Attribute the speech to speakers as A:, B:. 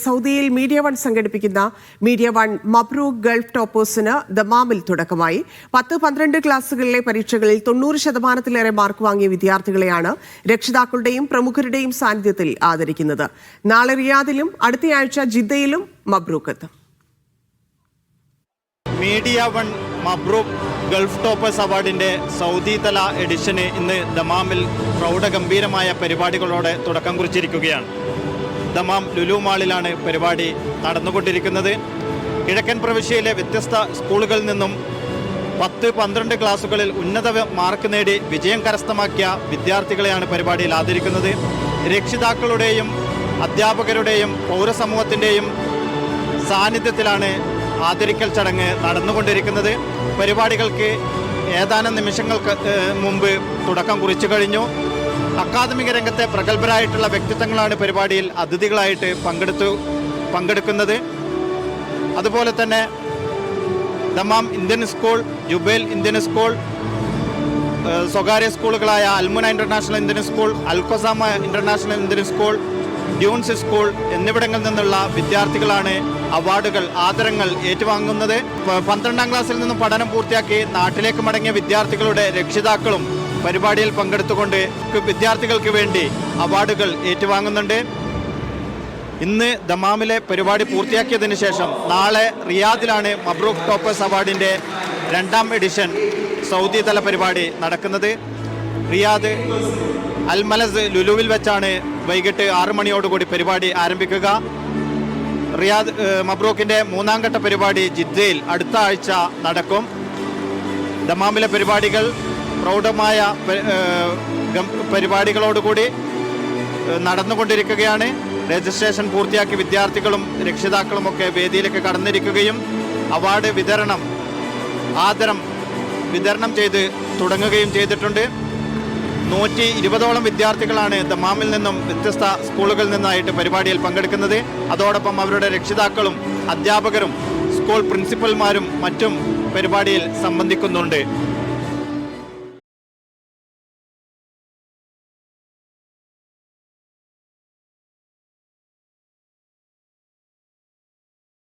A: സൗദിയിൽ media one സംഘടിപ്പിക്കുന്ന media one മബ്രൂക്ക് Gulf ടോപ്പേഴ്സിന് ദമാമിൽ തുടക്കമായി. 10-12 ക്ലാസുകളിലെ പരീക്ഷകളിൽ 90% മാർക്ക് വാങ്ങിയ വിദ്യാർത്ഥികളെയാണ് രക്ഷിതാക്കളുടെയും പ്രമുഖരുടെയും സാന്നിധ്യത്തിൽ ആദരിക്കുന്നത്. നാളെ റിയാദിലും അടുത്തയാഴ്ച ജിദ്ദയിലും മബ്രൂക്ക് എത്തും.
B: Media one മബ്രൂക്ക് Gulf toppers അവാർഡിന്റെ Saudi തല എഡിഷന് ഇന്ന് ദമാമിൽ പ്രൗഢഗംഭീരമായ പരിപാടികളോടെ തുടക്കം കുറിച്ചിരിക്കുകയാണ്. ദമാം ലുലു മാളിലാണ് പരിപാടി നടന്നുകൊണ്ടിരിക്കുന്നത്. കിഴക്കൻ പ്രവിശ്യയിലെ വ്യത്യസ്ത സ്കൂളുകളിൽ നിന്നും 10-12 ക്ലാസുകളിൽ ഉന്നത മാർക്ക് നേടി വിജയം കരസ്ഥമാക്കിയ വിദ്യാർത്ഥികളെയാണ് പരിപാടിയിൽ ആദരിക്കുന്നത്. രക്ഷിതാക്കളുടെയും അധ്യാപകരുടെയും പൗരസമൂഹത്തിൻ്റെയും സാന്നിധ്യത്തിലാണ് ആദരിക്കൽ ചടങ്ങ് നടന്നുകൊണ്ടിരിക്കുന്നത്. പരിപാടികൾക്ക് ഏതാനും നിമിഷങ്ങൾക്ക് മുമ്പ് തുടക്കം കുറിച്ചു കഴിഞ്ഞു. അക്കാദമിക രംഗത്തെ പ്രഗത്ഭരായിട്ടുള്ള വ്യക്തിത്വങ്ങളാണ് പരിപാടിയിൽ അതിഥികളായിട്ട് പങ്കെടുക്കുന്നത്. അതുപോലെ തന്നെ Dammam Indian school, Jubail Indian school, സ്വകാര്യ സ്കൂളുകളായ Al Muna international Indian school, Al Khozama international Indian school, Dunes school എന്നിവിടങ്ങളിൽ നിന്നുള്ള വിദ്യാർത്ഥികളാണ് അവാർഡുകൾ, ആദരങ്ങൾ ഏറ്റുവാങ്ങുന്നത്. 12ാം ക്ലാസ്സിൽ നിന്നും പഠനം പൂർത്തിയാക്കി നാട്ടിലേക്ക് മടങ്ങിയ വിദ്യാർത്ഥികളുടെ രക്ഷിതാക്കളും പരിപാടിയിൽ പങ്കെടുത്തുകൊണ്ട് വിദ്യാർത്ഥികൾക്ക് വേണ്ടി അവാർഡുകൾ ഏറ്റുവാങ്ങുന്നുണ്ട്. ഇന്ന് ദമാമിലെ പരിപാടി പൂർത്തിയാക്കിയതിന് ശേഷം നാളെ റിയാദിലാണ് മബ്രൂക്ക് ടോപ്പേഴ്സ് അവാർഡിൻ്റെ 2ാം എഡിഷൻ സൗദി തല പരിപാടി നടക്കുന്നത്. റിയാദ് അൽമലസ് ലുലുവിൽ വെച്ചാണ് വൈകിട്ട് 6 മണിയോടുകൂടി പരിപാടി ആരംഭിക്കുക. റിയാദ് മബ്രൂക്കിൻ്റെ 3ാം ഘട്ട പരിപാടി ജിദ്ദയിൽ അടുത്ത ആഴ്ച നടക്കും. ദമാമിലെ പരിപാടികൾ പ്രൗഢമായ പരിപാടികളോടുകൂടി നടന്നുകൊണ്ടിരിക്കുകയാണ്. രജിസ്ട്രേഷൻ പൂർത്തിയാക്കി വിദ്യാർത്ഥികളും രക്ഷിതാക്കളുമൊക്കെ വേദിയിലേക്ക് കടന്നിരിക്കുകയും അവാർഡ് ആദരം വിതരണം ചെയ്ത് തുടങ്ങുകയും ചെയ്തിട്ടുണ്ട്. 120ഓളം വിദ്യാർത്ഥികളാണ് ദമാമിൽ നിന്നും വ്യത്യസ്ത സ്കൂളുകളിൽ നിന്നായിട്ട് പരിപാടിയിൽ പങ്കെടുക്കുന്നത്. അതോടൊപ്പം അവരുടെ രക്ഷിതാക്കളും അധ്യാപകരും സ്കൂൾ പ്രിൻസിപ്പൽമാരും മറ്റും പരിപാടിയിൽ സംബന്ധിക്കുന്നുണ്ട്.